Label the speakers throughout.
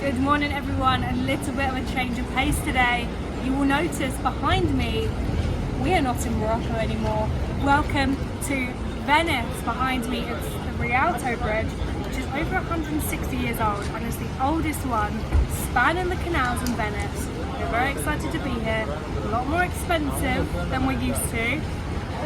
Speaker 1: Good morning everyone, a little bit of a change of pace today. You will notice behind me, we are not in Morocco anymore. Welcome to Venice. Behind me it's the Rialto Bridge, which is over 160 years old and is the oldest one spanning the canals in Venice. We're very excited to be here, a lot more expensive than we're used to.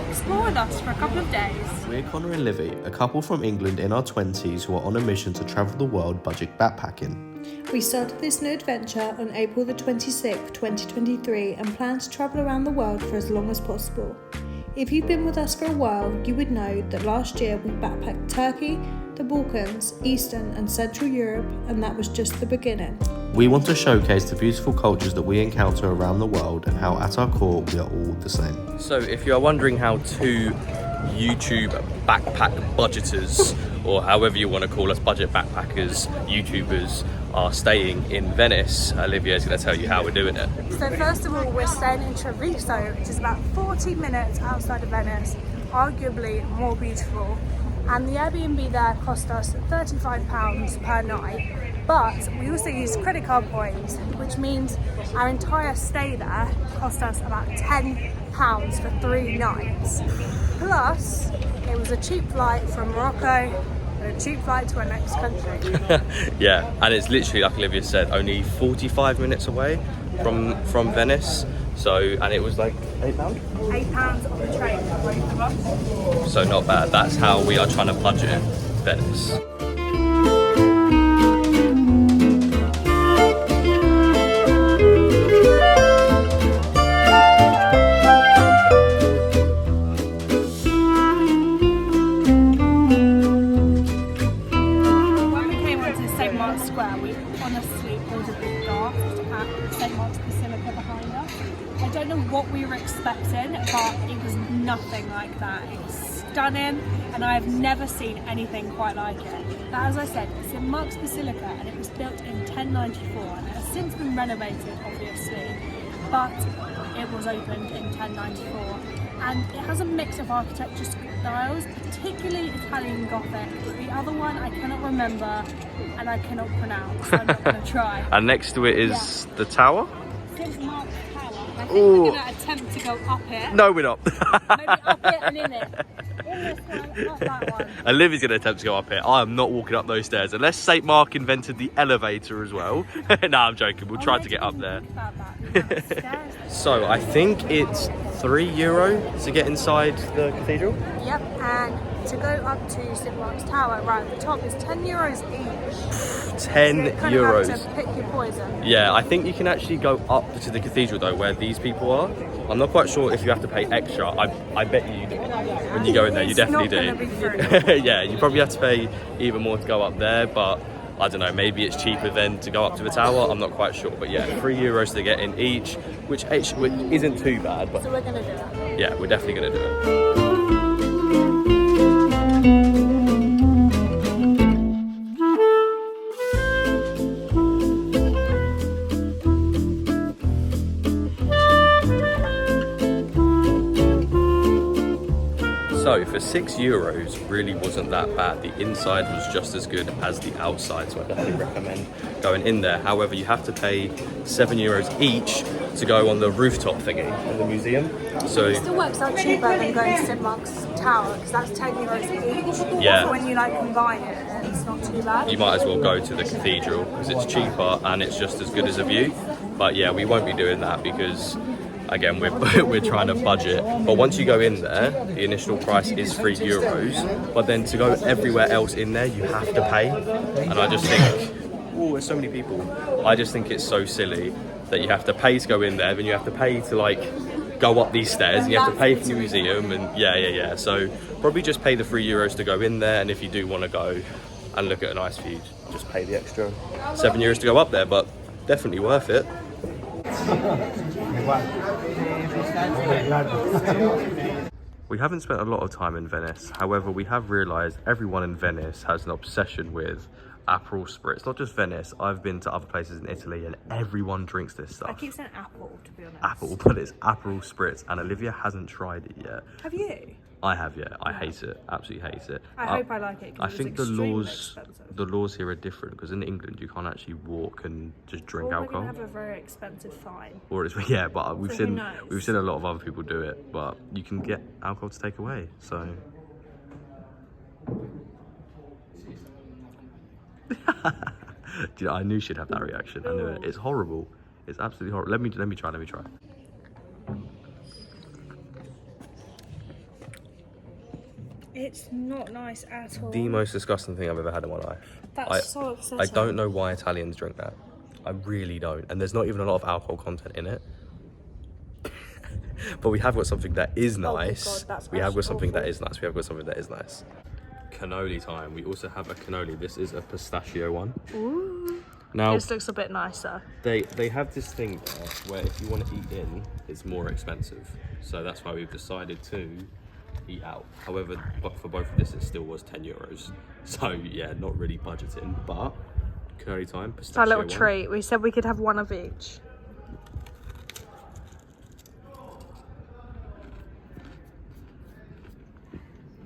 Speaker 1: Explore with us for a couple of days.
Speaker 2: We're Connor and Livvy, a couple from England in our 20s who are on a mission to travel the world budget backpacking.
Speaker 3: We started this new adventure on April the 26th, 2023 and plan to travel around the world for as long as possible. If you've been with us for a while, you would know that last year we backpacked Turkey, the Balkans, Eastern and Central Europe, and that was just the beginning.
Speaker 2: We want to showcase the beautiful cultures that we encounter around the world and how at our core we are all the same.
Speaker 4: So if you are wondering how two YouTube backpack budgeters, or however you want to call us, budget backpackers, YouTubers, are staying in Venice, Olivia is going to tell you how we're doing it.
Speaker 1: So first of all, we're staying in Treviso, which is about 40 minutes outside of Venice, arguably more beautiful. And the Airbnb there cost us £35 per night. But we also used credit card points, which means our entire stay there cost us about £10 for 3 nights. Plus, it was a cheap flight from Morocco and a cheap flight to our next country.
Speaker 4: Yeah, and it's literally, like Olivia said, only 45 minutes away from Venice. So, and it was like £8?
Speaker 1: £8 on the train for both of us.
Speaker 4: So not bad. That's how we are trying to budget Venice.
Speaker 1: Square, we honestly ordered the daft at St. Mark's Basilica behind us. I don't know what we were expecting, but it was nothing like that. It was stunning, and I have never seen anything quite like it. But as I said, it's St. Mark's Basilica, and it was built in 1094, and it has since been renovated, obviously, but it was opened in 1094. And it has a mix of architecture styles, particularly Italian Gothic. The other one I cannot remember and I cannot pronounce, so I'm not going to try.
Speaker 4: And next to it is the tower?
Speaker 1: St. Mark's Tower. I think we're going to attempt to go up it.
Speaker 4: No, we're not.
Speaker 1: Maybe up it and in it. In this one, not that one.
Speaker 4: Olivia's going to attempt to go up it. I am not walking up those stairs unless St. Mark invented the elevator as well. No, I'm joking. We'll try to get up there. So I think it's €3 to get inside the cathedral.
Speaker 1: Yep, and to go up to St. Mark's Tower right at the top is €10 each.
Speaker 4: €10.
Speaker 1: So you have to pick your poison.
Speaker 4: Yeah, I think you can actually go up to the cathedral though, where these people are. I'm not quite sure if you have to pay extra. I bet you do. When you go in there, you definitely do. Yeah, you probably have to pay even more to go up there, but I don't know, maybe it's cheaper than to go up to the tower. I'm not quite sure, but yeah, €3 to get in each, which isn't too bad. But
Speaker 1: so we're gonna do it.
Speaker 4: Yeah, we're definitely gonna do it. So for €6 really wasn't that bad. The inside was just as good as the outside, so I definitely recommend going in there. However, you have to pay €7 each to go on the rooftop thingy in the museum. So
Speaker 1: it still works out cheaper than going to St. Mark's Tower, because that's €10 each.
Speaker 4: Yeah.
Speaker 1: So when you like combine it, it's not too bad.
Speaker 4: You might as well go to the cathedral because it's cheaper and it's just as good as a view. But yeah, we won't be doing that because again, we're trying to budget. But once you go in there, the initial price is €3. But then to go everywhere else in there, you have to pay. And I just think, oh, there's so many people. I just think it's so silly that you have to pay to go in there, then you have to pay to like go up these stairs, and you have to pay for the museum, and yeah. So probably just pay the €3 to go in there, and if you do want to go and look at a nice view, just pay the extra €7 to go up there. But definitely worth it. We haven't spent a lot of time in Venice, however we have realised everyone in Venice has an obsession with Aperol Spritz. Not just Venice, I've been to other places in Italy and everyone drinks this stuff.
Speaker 1: I keep saying apple, to be honest.
Speaker 4: Apple, but it's Aperol Spritz and Olivia hasn't tried it yet.
Speaker 1: Have you?
Speaker 4: I have, yeah. I hate it. Absolutely hate it.
Speaker 1: I hope I like it.
Speaker 4: I think the laws
Speaker 1: expensive.
Speaker 4: here are different because in England you can't actually walk and just drink
Speaker 1: Or
Speaker 4: alcohol.
Speaker 1: we're gonna have a very expensive fine.
Speaker 4: Or it's yeah, but we've
Speaker 1: So who
Speaker 4: seen
Speaker 1: knows?
Speaker 4: a lot of other people do it. But you can get alcohol to take away. So I knew she'd have that reaction. I knew it. It's horrible. It's absolutely horrible. Let me try.
Speaker 1: It's not nice at all.
Speaker 4: The most disgusting thing I've ever had in my life.
Speaker 1: That's so upsetting.
Speaker 4: I don't know why Italians drink that. I really don't. And there's not even a lot of alcohol content in it. But we have got something that is nice.
Speaker 1: Oh my God,
Speaker 4: We have got something
Speaker 1: awful.
Speaker 4: that is nice. Cannoli time. We also have a cannoli. This is a pistachio one.
Speaker 1: Ooh.
Speaker 4: Now,
Speaker 1: This looks a bit nicer.
Speaker 4: they have this thing there where if you want to eat in, it's more expensive. So that's why we've decided to eat out. However, but for both of this, it still was €10. So yeah, not really budgeting, but cannoli time,
Speaker 1: It's
Speaker 4: pistachio
Speaker 1: our little
Speaker 4: one.
Speaker 1: treat. We said we could have one of each.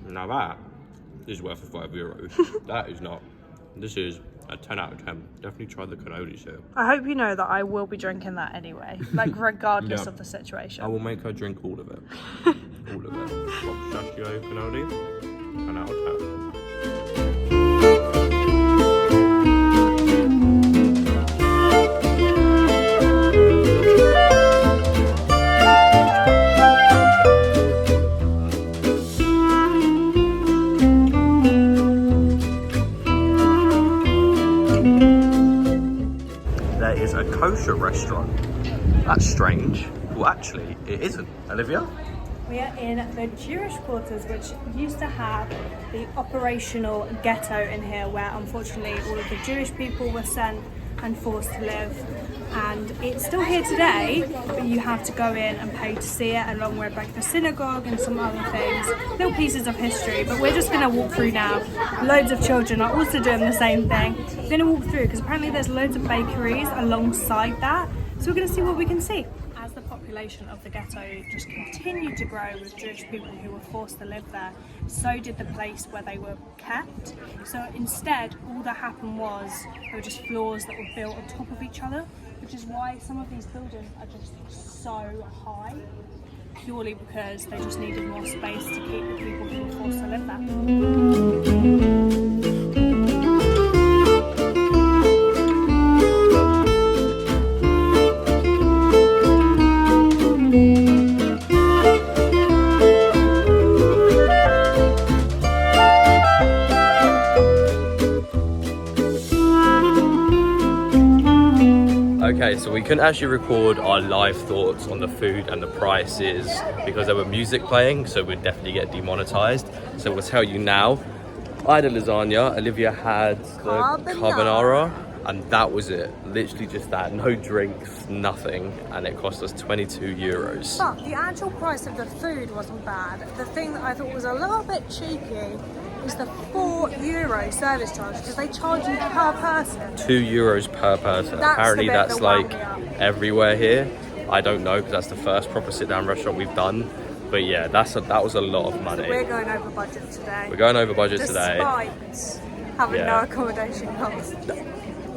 Speaker 4: Now that is worth €5. That is not. This is a 10 out of 10. Definitely try the cannolis here.
Speaker 1: I hope you know that I will be drinking that anyway, like regardless
Speaker 4: Yeah.
Speaker 1: of the situation.
Speaker 4: I will make her drink all of it. All of it. Pistachio cannoli, 10 out of 10. There is a kosher restaurant. That's strange. Well, actually, it isn't. Olivia?
Speaker 1: We are in the Jewish quarters, which used to have the operational ghetto in here, where unfortunately all of the Jewish people were sent and forced to live. And it's still here today, but you have to go in and pay to see it, along with like the synagogue and some other things, little pieces of history. But we're just gonna walk through now. Loads of children are also doing the same thing. We're gonna walk through because apparently there's loads of bakeries alongside that. So we're gonna see what we can see. As the population of the ghetto just continued to grow with Jewish people who were forced to live there, so did the place where they were kept. So instead, all that happened was there were just floors that were built on top of each other, which is why some of these buildings are just so high, purely because they just needed more space to keep the people who were forced to live there.
Speaker 4: Okay, so we couldn't actually record our live thoughts on the food and the prices because there were music playing, so we'd definitely get demonetized. So we'll tell you now. I had a lasagna, Olivia had the carbonara, and that was it. Literally just that, no drinks, nothing, and it cost us €22.
Speaker 1: But the actual price of the food wasn't bad. The thing that I thought was a little bit cheeky is the €4 service charge, because they charge you per person.
Speaker 4: €2 per person.
Speaker 1: That's
Speaker 4: Apparently
Speaker 1: the bit
Speaker 4: that's
Speaker 1: that wound
Speaker 4: like
Speaker 1: me up.
Speaker 4: everywhere here. I don't know because that's the first proper sit-down restaurant we've done. But yeah, that was a lot of money.
Speaker 1: We're going over budget today.
Speaker 4: We're going over budget today.
Speaker 1: Despite having
Speaker 4: Yeah.
Speaker 1: no accommodation costs.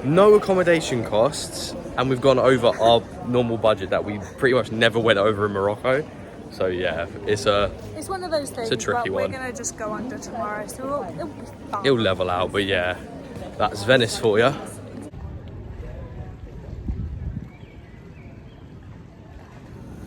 Speaker 4: No accommodation costs, and we've gone over our normal budget that we pretty much never went over in Morocco. So yeah, it's
Speaker 1: It's one of those things,
Speaker 4: a tricky
Speaker 1: but we're
Speaker 4: one.
Speaker 1: going to just go under tomorrow, so it'll be fun.
Speaker 4: it'll level out. But yeah, that's Venice for you.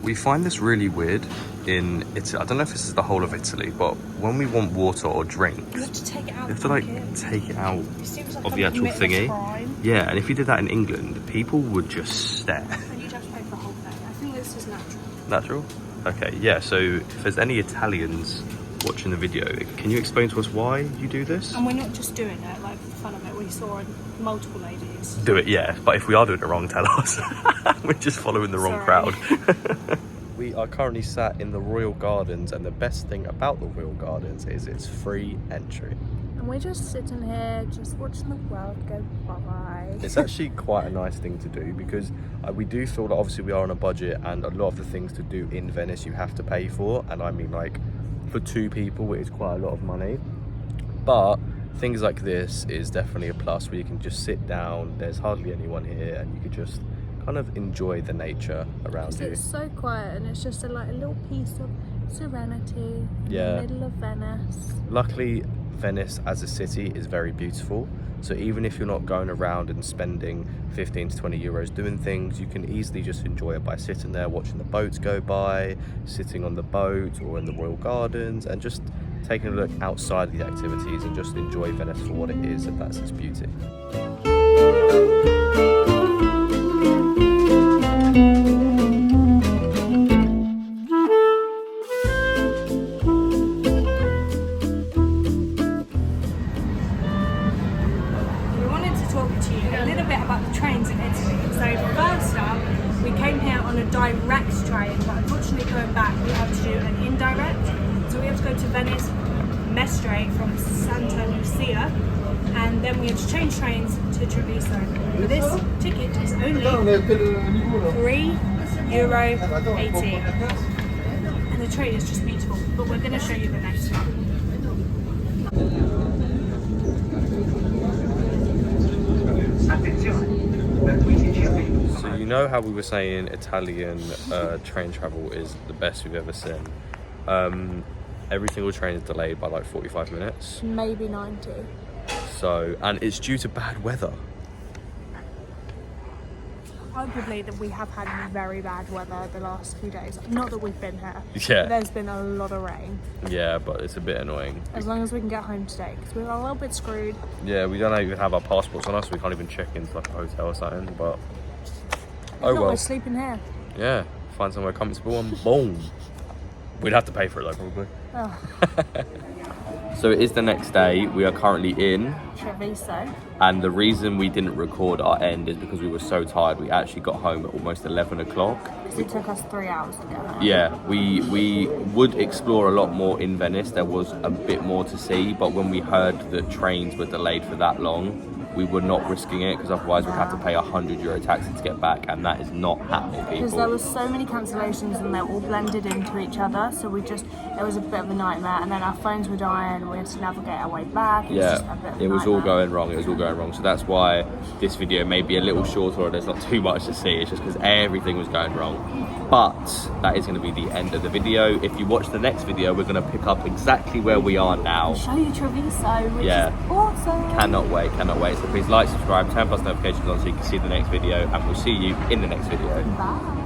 Speaker 4: We find this really weird in Italy. I don't know if this is the whole of Italy, but when we want water or drinks,
Speaker 1: You have to take it out.
Speaker 4: you have to like take it out
Speaker 1: It seems like
Speaker 4: of
Speaker 1: I'm
Speaker 4: the actual
Speaker 1: committing a
Speaker 4: thingy.
Speaker 1: crime.
Speaker 4: Yeah, and if you did that in England, people would just stare.
Speaker 1: And you'd have to pay for the whole thing. I think this is natural.
Speaker 4: Natural? Okay, yeah, so if there's any Italians watching the video, can you explain to us why you do this?
Speaker 1: And we're not just doing it like for fun of it. We saw multiple ladies.
Speaker 4: Do it, yeah, but if we are doing it wrong, tell us. We're just following the wrong
Speaker 1: Sorry.
Speaker 4: crowd. We are currently sat in the Royal Gardens, and the best thing about the Royal Gardens is it's free entry.
Speaker 1: And we're just sitting here, just watching the world go by.
Speaker 4: It's actually quite a nice thing to do because we do feel that obviously we are on a budget, and a lot of the things to do in Venice you have to pay for, and I mean like for 2 people, it is quite a lot of money. But things like this is definitely a plus, where you can just sit down, there's hardly anyone here, and you could just kind of enjoy the nature around you.
Speaker 3: It's so quiet, and it's just a little piece of serenity in
Speaker 4: Yeah.
Speaker 3: the middle of Venice.
Speaker 4: Luckily, Venice as a city is very beautiful. So even if you're not going around and spending 15 to 20 euros doing things, you can easily just enjoy it by sitting there, watching the boats go by, sitting on the boat or in the Royal Gardens, and just taking a look outside of the activities and just enjoy Venice for what it is, and that's its beauty.
Speaker 1: We wanted to talk to you a little bit about the trains in Italy. So first up, we came here on a direct train, but unfortunately going back we have to do an indirect. So we have to go to Venice, Mestre from Santa Lucia, and then we have to change trains to Treviso. But this ticket is only €3.80. And the train is just beautiful, but we're going to show you the next one.
Speaker 4: So you know how we were saying Italian train travel is the best we've ever seen. Every single train is delayed by like 45 minutes.
Speaker 3: Maybe 90.
Speaker 4: So, and it's due to bad weather.
Speaker 3: Arguably that we have had very bad weather the last few days. Not that we've been here.
Speaker 4: Yeah.
Speaker 3: There's been a lot of rain.
Speaker 4: Yeah, but it's a bit annoying.
Speaker 3: As long as we can get home today, because we were a little bit screwed.
Speaker 4: Yeah, we don't even have our passports on us. We can't even check into like a hotel or something, but
Speaker 3: Oh
Speaker 4: well.
Speaker 3: we're sleeping here.
Speaker 4: Yeah, find somewhere comfortable and boom. We'd have to pay for it though, probably.
Speaker 3: Oh,
Speaker 4: So it is the next day. We are currently in,
Speaker 3: Treviso.
Speaker 4: and the reason we didn't record our end is because we were so tired. We actually got home at almost 11 o'clock.
Speaker 3: Because it took us 3 hours to get home.
Speaker 4: Yeah, we would explore a lot more in Venice. There was a bit more to see, but when we heard that trains were delayed for that long, we were not risking it, because otherwise we'd have to pay €100 taxi to get back, and that is not happening,
Speaker 3: Because
Speaker 4: people.
Speaker 3: there was so many cancellations and they're all blended into each other, so it was a bit of a nightmare. And then our phones were dying, we had to navigate our way back. It was just a bit of a
Speaker 4: it was all
Speaker 3: nightmare.
Speaker 4: going wrong. It was all going wrong. So that's why this video may be a little shorter, and there's not too much to see. It's just because everything was going wrong. But that is going to be the end of the video. If you watch the next video, we're going to pick up exactly where we are now.
Speaker 3: Show you Treviso, which
Speaker 4: Yeah.
Speaker 3: is awesome.
Speaker 4: Cannot wait, cannot wait. So please like, subscribe, turn post notifications on so you can see the next video, and we'll see you in the next video.
Speaker 3: Bye.